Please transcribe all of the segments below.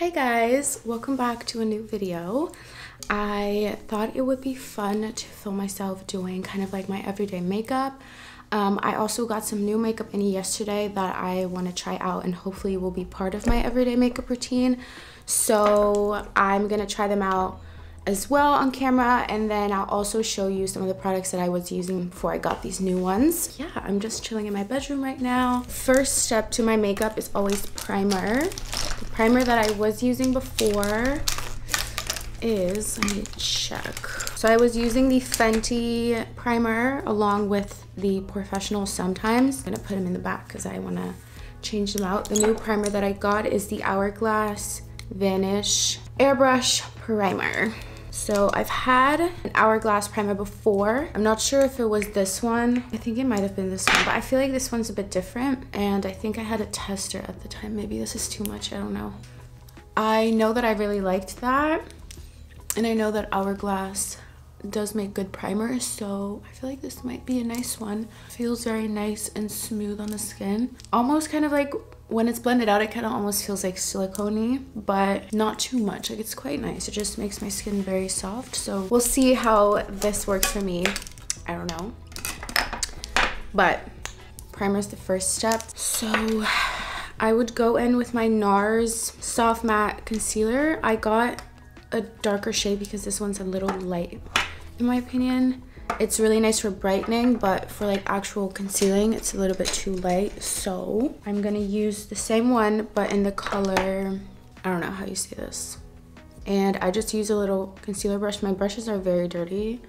Hi guys, welcome back to a new video. I thought it would be fun to film myself doing kind of like my everyday makeup. I also got some new makeup in yesterday that I want to try out and hopefully will be part of my everyday makeup routine. So I'm gonna try them out as well on camera, and then I'll also show you some of the products that I was using before I got these new ones. Yeah, I'm just chilling in my bedroom right now. First step to my makeup is always primer. The primer that I was using before is, let me check. So I was using the Fenty primer along with the Professional Sometimes. I'm gonna put them in the back because I wanna change them out. The new primer that I got is the Hourglass Vanish Airbrush Primer. So I've had an Hourglass primer before. I'm not sure if it was this one. I think it might have been this one, but I feel like this one's a bit different. And I think I had a tester at the time. Maybe this is too much, I don't know. I know that I really liked that. And I know that Hourglass does make good primers, so I feel like this might be a nice one. Feels very nice and smooth on the skin. Almost kind of like when it's blended out, it kind of almost feels like silicone-y, but not too much. Like, it's quite nice. It just makes my skin very soft. So we'll see how this works for me. I don't know. But primer's the first step. So I would go in with my NARS Soft Matte Concealer. I got a darker shade because this one's a little light, in my opinion. It's really nice for brightening, but for like actual concealing, it's a little bit too light. So I'm gonna use the same one, but in the color, I don't know how you say this. And I just use a little concealer brush. My brushes are very dirty.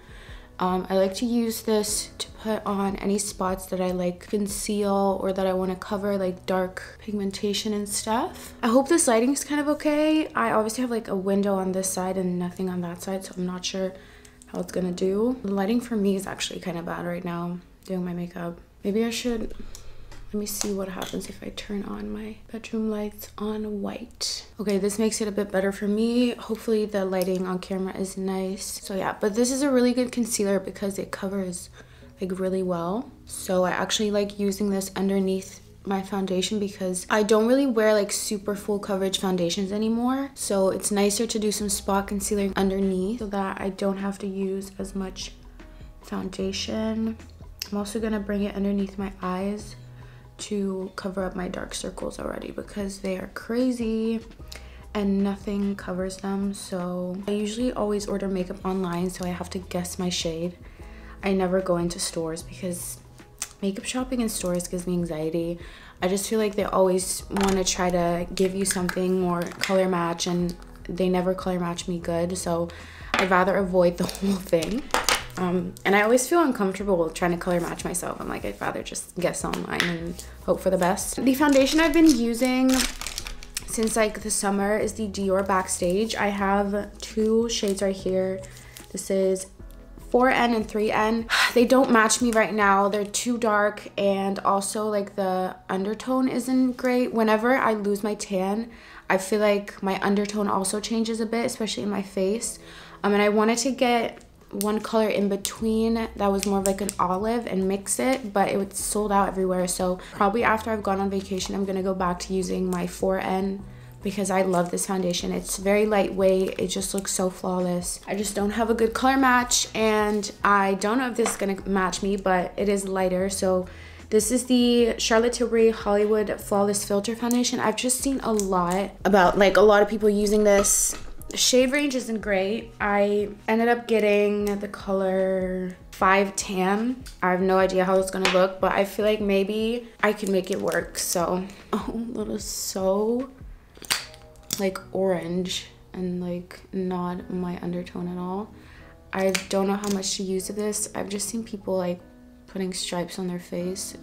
I like to use this to put on any spots that I like conceal or that I want to cover, like dark pigmentation and stuff. I hope this lighting's kind of okay. I obviously have like a window on this side and nothing on that side, so I'm not sure how it's gonna do. The lighting for me is actually kind of bad right now doing my makeup. Maybe I should, let me see what happens if I turn on my bedroom lights on white. Okay, this makes it a bit better for me. Hopefully the lighting on camera is nice. So yeah, but this is a really good concealer because it covers like really well. So I actually like using this underneath my foundation because I don't really wear like super full coverage foundations anymore. So it's nicer to do some spot concealer underneath so that I don't have to use as much foundation. I'm also gonna bring it underneath my eyes to cover up my dark circles already because they are crazy and nothing covers them. So I usually always order makeup online, so I have to guess my shade. I never go into stores because makeup shopping in stores gives me anxiety. I just feel like they always want to try to give you something or color match, and they never color match me good, so I'd rather avoid the whole thing. And I always feel uncomfortable trying to color match myself. I'm like, I'd rather just guess online and hope for the best. The foundation I've been using since like the summer is the Dior Backstage. I have two shades right here. This is 4N and 3N. They don't match me right now. They're too dark, and also like the undertone isn't great. Whenever I lose my tan, I feel like my undertone also changes a bit, especially in my face. And I wanted to get one color in between that was more of like an olive and mix it, but it was sold out everywhere. So probably after I've gone on vacation, I'm gonna go back to using my 4N because I love this foundation. It's very lightweight. It just looks so flawless. I just don't have a good color match, and I don't know if this is gonna match me, but it is lighter. So this is the Charlotte Tilbury Hollywood Flawless Filter Foundation. I've just seen a lot about like a lot of people using this. The shade range isn't great. I ended up getting the color 5 Tan. I have no idea how it's gonna look, but I feel like maybe I can make it work. So, oh, that is so like orange and like not my undertone at all. I don't know how much to use of this. I've just seen people like putting stripes on their face.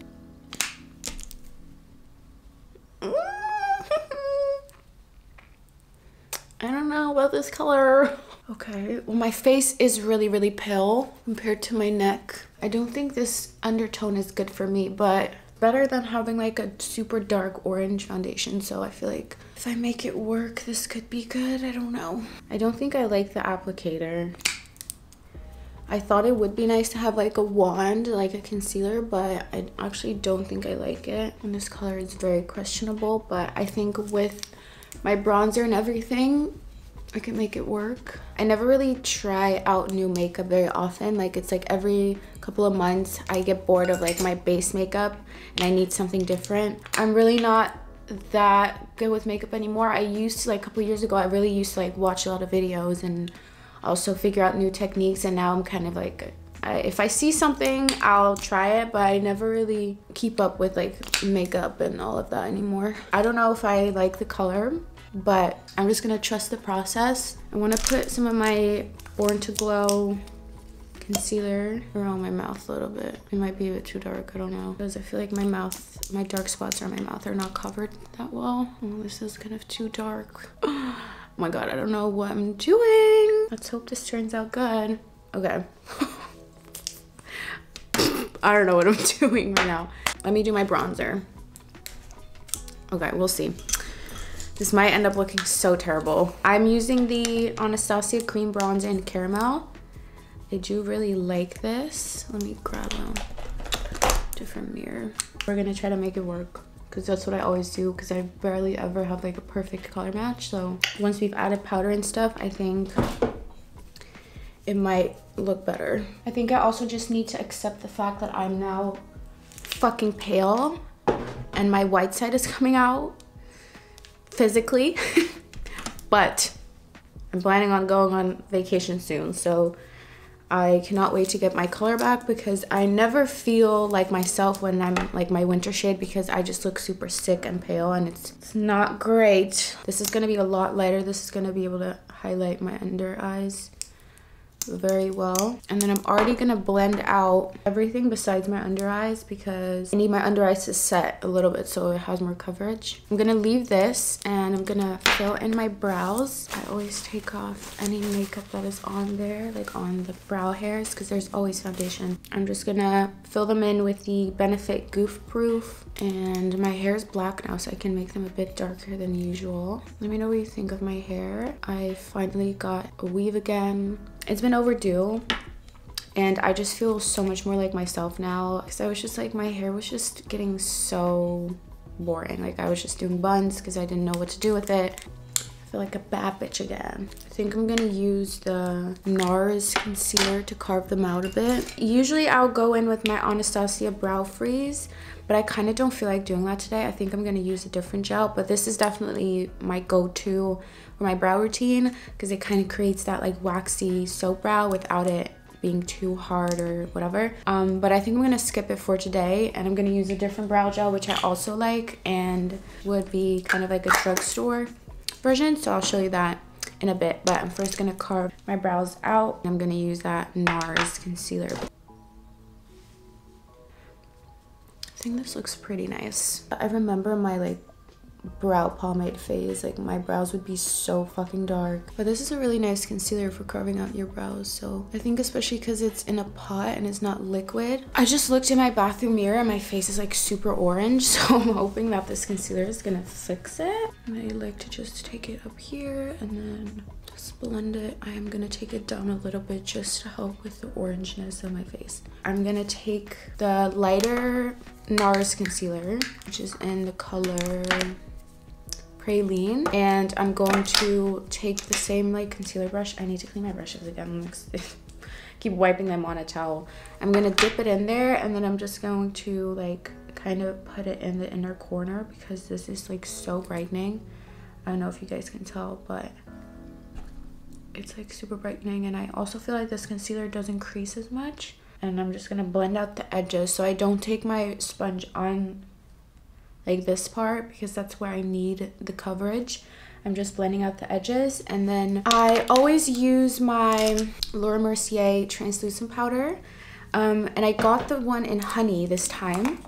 I don't know about this color. Okay, well my face is really, really pale compared to my neck. I don't think this undertone is good for me, but better than having like a super dark orange foundation. So I feel like if I make it work, this could be good. I don't know. I don't think I like the applicator. I thought it would be nice to have like a wand, like a concealer, but I actually don't think I like it. And this color is very questionable, but I think with my bronzer and everything, I can make it work. I never really try out new makeup very often. Like, it's like every couple of months I get bored of like my base makeup and I need something different. I'm really not that good with makeup anymore. I used to, like a couple years ago, I really used to like watch a lot of videos and also figure out new techniques, and now I'm kind of like, if I see something, I'll try it, but I never really keep up with like makeup and all of that anymore. I don't know if I like the color, but I'm just gonna trust the process. I wanna put some of my Born to Glow concealer around my mouth a little bit. It might be a bit too dark, I don't know. Because I feel like my dark spots on my mouth are not covered that well. Oh, this is kind of too dark. Oh my God, I don't know what I'm doing. Let's hope this turns out good. Okay. I don't know what I'm doing right now. Let me do my bronzer. Okay, we'll see. This might end up looking so terrible. I'm using the Anastasia Cream Bronzer in Caramel. I do really like this. Let me grab a different mirror. We're gonna try to make it work, because that's what I always do, because I barely ever have like a perfect color match. So once we've added powder and stuff, I think it might look better. I think I also just need to accept the fact that I'm now fucking pale and my white side is coming out physically. But I'm planning on going on vacation soon, so I cannot wait to get my color back, because I never feel like myself when I'm like my winter shade, because I just look super sick and pale, and it's not great. This is gonna be a lot lighter. This is gonna be able to highlight my under eyes very well. And then I'm already gonna blend out everything besides my under eyes, because I need my under eyes to set a little bit so it has more coverage. I'm gonna leave this and I'm gonna fill in my brows. I always take off any makeup that is on there, like on the brow hairs, because there's always foundation. I'm just gonna fill them in with the Benefit Goof Proof, and my hair is black now, so I can make them a bit darker than usual. Let me know what you think of my hair. I finally got a weave again. It's been overdue, and I just feel so much more like myself now, because I was just like, my hair was just getting so boring. Like, I was just doing buns because I didn't know what to do with it. I feel like a bad bitch again. I think I'm gonna use the NARS concealer to carve them out a bit. Usually I'll go in with my Anastasia Brow Freeze, but I kind of don't feel like doing that today. I think I'm gonna use a different gel, but this is definitely my go-to for my brow routine, because it kind of creates that like waxy soap brow without it being too hard or whatever. But I think I'm gonna skip it for today, and I'm gonna use a different brow gel, which I also like and would be kind of like a drugstore version. So I'll show you that in a bit, but I'm first gonna carve my brows out. I'm gonna use that NARS concealer. I think this looks pretty nice. I remember my like brow pomade phase, like my brows would be so fucking dark, but this is a really nice concealer for carving out your brows. So I think, especially because it's in a pot and it's not liquid. I just looked in my bathroom mirror and my face is like super orange, so I'm hoping that this concealer is gonna fix it. And I like to just take it up here and then just blend it. I am gonna take it down a little bit just to help with the orangeness of my face. I'm gonna take the lighter NARS concealer, which is in the color Praline, and I'm going to take the same like concealer brush. I need to clean my brushes again. Keep wiping them on a towel. I'm gonna dip it in there, and then I'm just going to like kind of put it in the inner corner, because this is like so brightening. I don't know if you guys can tell, but it's like super brightening, and I also feel like this concealer doesn't crease as much. And I'm just gonna blend out the edges, so I don't take my sponge on like this part, because that's where I need the coverage. I'm just blending out the edges. And then I always use my Laura Mercier translucent powder, and I got the one in honey this time,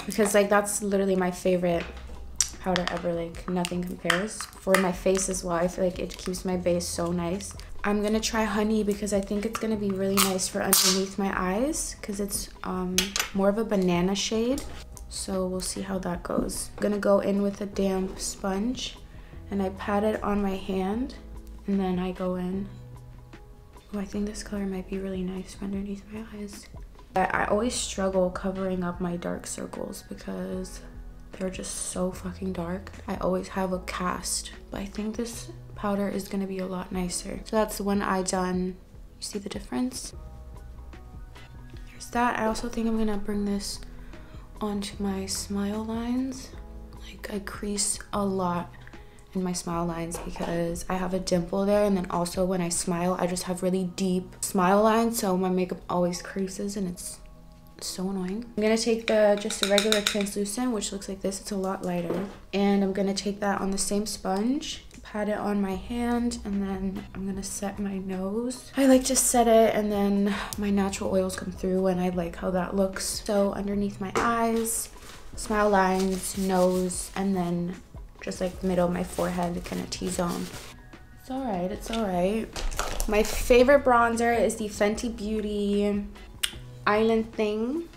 because like that's literally my favorite powder ever. Like, nothing compares. For my face as well, I feel like it keeps my base so nice. I'm gonna try honey because I think it's gonna be really nice for underneath my eyes, because it's more of a banana shade. So we'll see how that goes. I'm gonna go in with a damp sponge, and I pat it on my hand, and then I go in. Oh, I think this color might be really nice for underneath my eyes. I always struggle covering up my dark circles, because They're just so fucking dark. I always have a cast, but I think this powder is gonna be a lot nicer. So that's one eye done. You see the difference? There's that. I also think I'm gonna bring this onto my smile lines. Like, I crease a lot in my smile lines because I have a dimple there, and then also when I smile I just have really deep smile lines, so my makeup always creases and it's so annoying. I'm gonna take just a regular translucent, which looks like this. It's a lot lighter, and I'm gonna take that on the same sponge, pat it on my hand, and then I'm gonna set my nose. I like to set it and then my natural oils come through, and I like how that looks. So underneath my eyes, smile lines, nose, and then just like the middle of my forehead, kind of T-zone. It's all right, it's all right. My favorite bronzer is the Fenty Beauty Island Thing.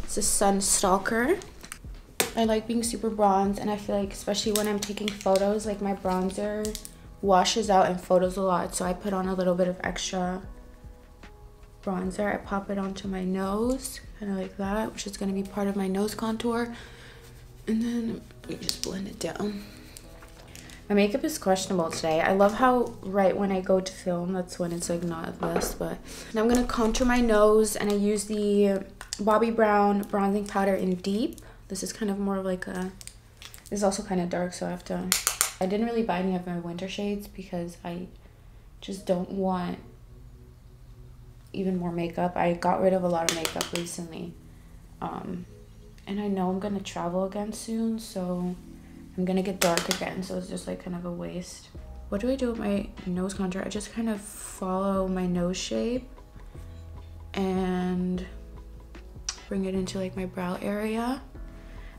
It's a Sun Stalker. I like being super bronze, and I feel like especially when I'm taking photos, like my bronzer washes out in photos a lot, so I put on a little bit of extra bronzer. I pop it onto my nose, kind of like that, which is going to be part of my nose contour. And then you just blend it down. My makeup is questionable today. I love how right when I go to film, that's when it's like not the best. But now I'm gonna contour my nose, and I use the Bobbi Brown bronzing powder in Deep. This is kind of more of like a, it's also kind of dark, so I didn't really buy any of my winter shades because I just don't want even more makeup. I got rid of a lot of makeup recently. And I know I'm gonna travel again soon, so I'm gonna get dark again, so it's just like kind of a waste. What do I do with my nose contour? I just kind of follow my nose shape and bring it into like my brow area.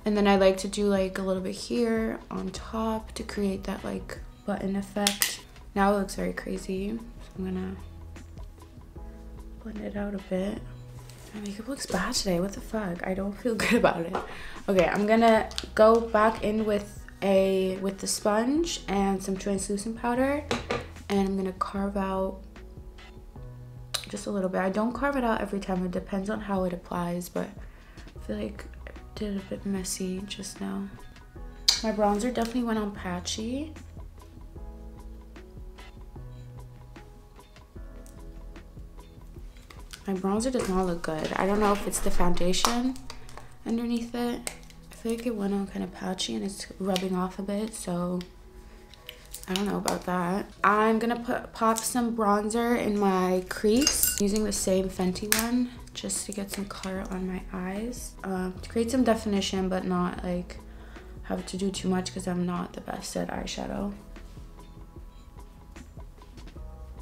And then I like to do like a little bit here on top to create that like button effect. Now it looks very crazy, so I'm gonna blend it out a bit. My makeup looks bad today. What the fuck? I don't feel good about it. Okay, I'm gonna go back in with the sponge and some translucent powder, and I'm gonna carve out just a little bit. I don't carve it out every time. It depends on how it applies, but I feel like I did it a bit messy just now. My bronzer definitely went on patchy. My bronzer does not look good. I don't know if it's the foundation underneath it. I feel like it went on kind of patchy and it's rubbing off a bit, so I don't know about that. I'm gonna pop some bronzer in my crease using the same Fenty one just to get some color on my eyes. To create some definition, but not like have to do too much because I'm not the best at eyeshadow.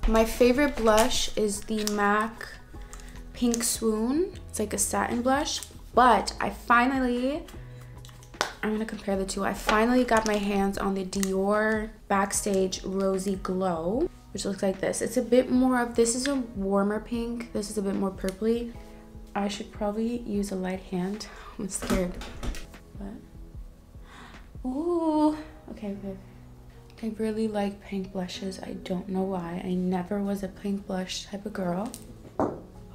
My favorite blush is the MAC Pink Swoon. It's like a satin blush, but I'm gonna compare the two. I finally got my hands on the Dior Backstage Rosy Glow, which looks like this. It's a bit more of, this is a warmer pink. This is a bit more purpley. I should probably use a light hand. I'm scared, but, ooh, okay. I really like pink blushes. I don't know why. I never was a pink blush type of girl.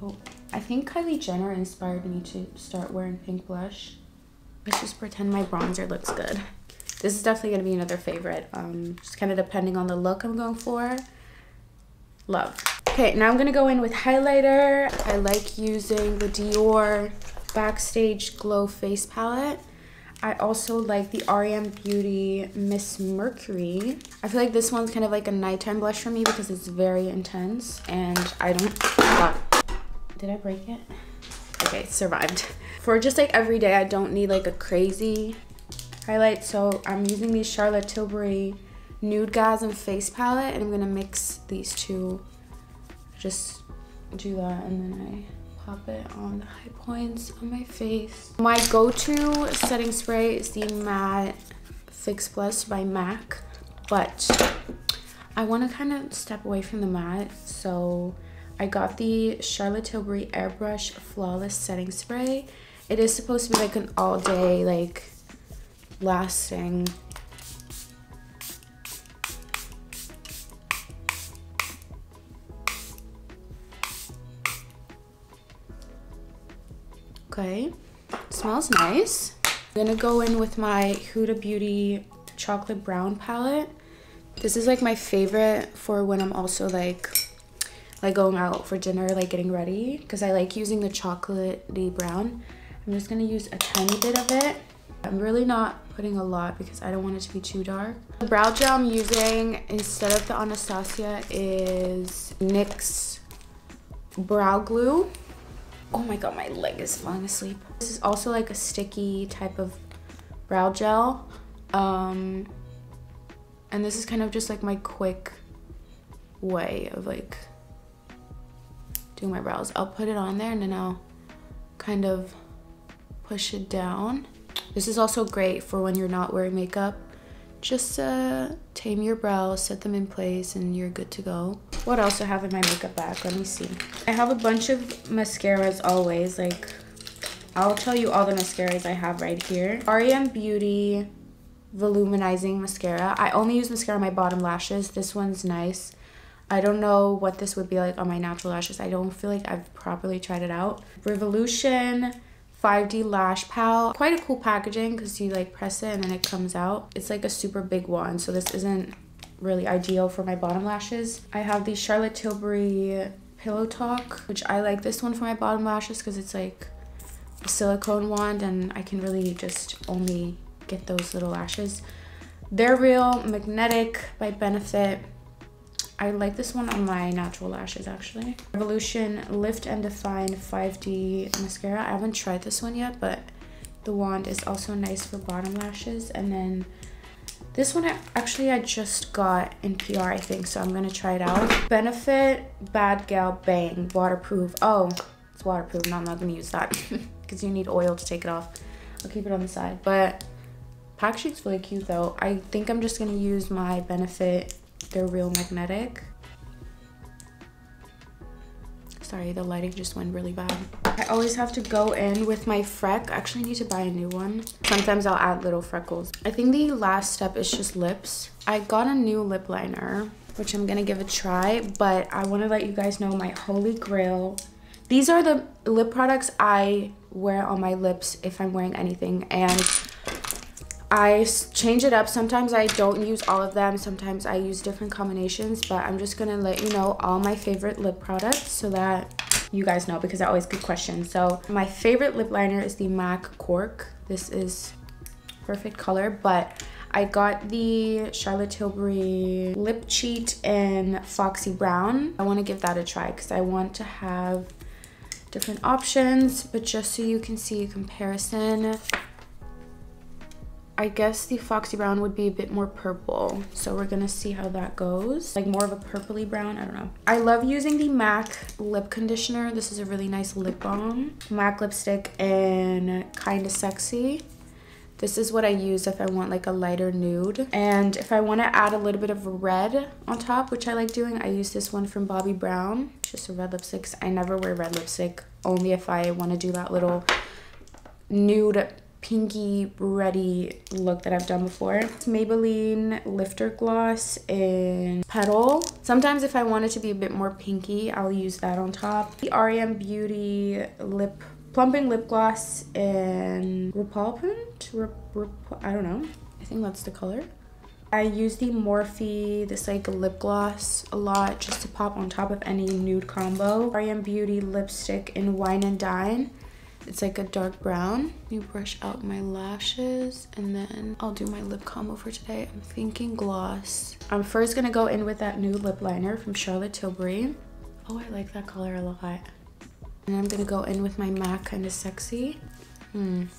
Oh, I think Kylie Jenner inspired me to start wearing pink blush. Let's just pretend my bronzer looks good. This is definitely gonna be another favorite. Just kind of depending on the look I'm going for. Love. Okay, now I'm gonna go in with highlighter. I like using the Dior Backstage Glow Face Palette. I also like the REM Beauty Miss Mercury. I feel like this one's kind of like a nighttime blush for me because it's very intense and I don't... Did I break it? Okay, it survived. For just like every day, I don't need like a crazy highlight, so I'm using the Charlotte Tilbury Nudegasm Face Palette, and I'm gonna mix these two. Just do that, and then I pop it on the high points on my face. My go-to setting spray is the Matte Fix Plus by MAC, but I want to kind of step away from the matte, so I got the Charlotte Tilbury Airbrush Flawless Setting Spray. It is supposed to be like an all-day, like, lasting. Okay, it smells nice. I'm gonna go in with my Huda Beauty chocolate brown palette. This is like my favorite for when I'm also like going out for dinner, like getting ready, because I like using the chocolatey brown. I'm just gonna use a tiny bit of it. I'm really not putting a lot because I don't want it to be too dark. The brow gel I'm using instead of the Anastasia is NYX brow glue. Oh my god, my leg is falling asleep. This is also like a sticky type of brow gel. And this is kind of just like my quick way of like doing my brows. I'll put it on there and then I'll kind of push it down. This is also great for when you're not wearing makeup. Just tame your brows, set them in place, and you're good to go. What else do I have in my makeup bag? Let me see. I have a bunch of mascaras always. Like, I'll tell you all the mascaras I have right here. GRWM Beauty Voluminizing Mascara. I only use mascara on my bottom lashes. This one's nice. I don't know what this would be like on my natural lashes. I don't feel like I've properly tried it out. Revolution 5D Lash Pal. Quite a cool packaging because you like press it and then it comes out. It's like a super big one, so this isn't really ideal for my bottom lashes. I have the Charlotte Tilbury Pillow Talk, which I like this one for my bottom lashes because it's like a silicone wand and I can really just only get those little lashes. They're Real Magnetic by Benefit. I like this one on my natural lashes actually. Revolution Lift and Define 5D Mascara. I haven't tried this one yet, but the wand is also nice for bottom lashes. And then this one I just got in PR, I think, so I'm gonna try it out. Benefit Bad Gal Bang Waterproof. Oh, it's waterproof. No, I'm not gonna use that because you need oil to take it off. I'll keep it on the side. But packaging's really cute though. I think I'm just gonna use my Benefit They're Real Magnetic. Sorry, the lighting just went really bad. I always have to go in with my Freck. I actually need to buy a new one. Sometimes I'll add little freckles. I think the last step is just lips. I got a new lip liner, which I'm gonna give a try, but I wanna let you guys know my holy grail. These are the lip products I wear on my lips if I'm wearing anything, and I change it up. Sometimes I don't use all of them. Sometimes I use different combinations, but I'm just gonna let you know all my favorite lip products so that you guys know, because I always get questions. So my favorite lip liner is the MAC Cork. This is perfect color, but I got the Charlotte Tilbury Lip Cheat in Foxy Brown. I want to give that a try because I want to have different options, but just so you can see a comparison. I guess the Foxy Brown would be a bit more purple, so we're gonna see how that goes. Like more of a purpley brown, I don't know. I love using the MAC lip conditioner. This is a really nice lip balm. MAC lipstick in Kinda Sexy. This is what I use if I want like a lighter nude. And if I want to add a little bit of red on top, which I like doing, I use this one from Bobbi Brown. Just a red lipstick. I never wear red lipstick, only if I want to do that little nude pinky reddy look that I've done before. It's Maybelline Lifter Gloss in Petal. Sometimes if I want it to be a bit more pinky, I'll use that on top. The GRWM Beauty Plumping Lip Gloss in Repulpant? I don't know. I think that's the color. I use the Morphe, this like lip gloss a lot just to pop on top of any nude combo. GRWM Beauty Lipstick in Wine and Dine. It's like a dark brown. Let me brush out my lashes and then I'll do my lip combo for today. I'm thinking gloss. I'm first gonna go in with that new lip liner from Charlotte Tilbury. Oh, I like that color a lot. And I'm gonna go in with my MAC Kinda Sexy. Trying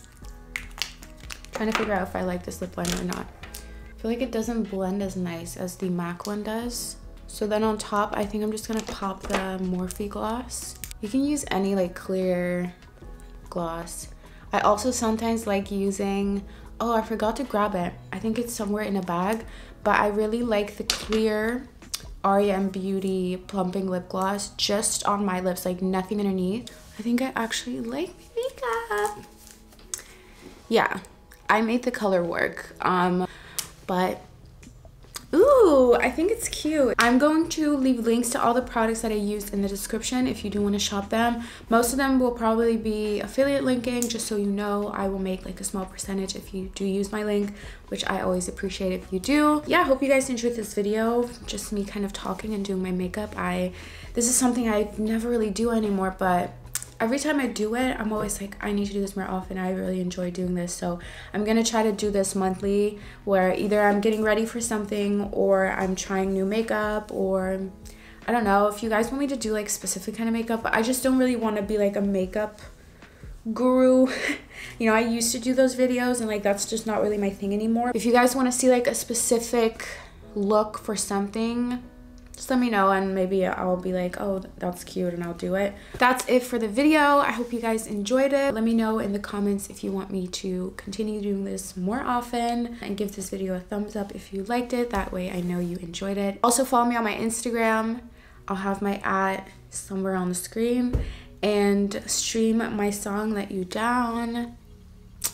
to figure out if I like this lip liner or not. I feel like it doesn't blend as nice as the MAC one does. So then on top, I think I'm just gonna pop the Morphe gloss. You can use any like clear gloss. I also sometimes like using, oh, I forgot to grab it. I think it's somewhere in a bag, but I really like the clear GRWM Beauty Plumping Lip Gloss just on my lips, like nothing underneath. I think I actually like makeup. Yeah, I made the color work, but Ooh, I think it's cute. I'm going to leave links to all the products that I used in the description if you do want to shop them. Most of them will probably be affiliate linking, just so you know. I will make like a small percentage if you do use my link, which I always appreciate if you do. Yeah, I hope you guys enjoyed this video, just me kind of talking and doing my makeup. This is something I never really do anymore, but every time I do it, I'm always like, I need to do this more often. I really enjoy doing this. So I'm going to try to do this monthly, where either I'm getting ready for something or I'm trying new makeup, or I don't know if you guys want me to do like specific kind of makeup, but I just don't really want to be like a makeup guru. You know, I used to do those videos and like that's just not really my thing anymore. If you guys want to see like a specific look for something, just let me know and maybe I'll be like, oh, that's cute, and I'll do it. That's it for the video. I hope you guys enjoyed it. Let me know in the comments if you want me to continue doing this more often, and give this video a thumbs up if you liked it. That way I know you enjoyed it. Also follow me on my Instagram. I'll have my @ somewhere on the screen, and stream my song Let You Down.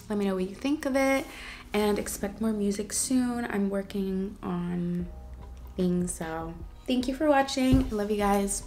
Let me know what you think of it, and expect more music soon. I'm working on things, so thank you for watching. I love you guys.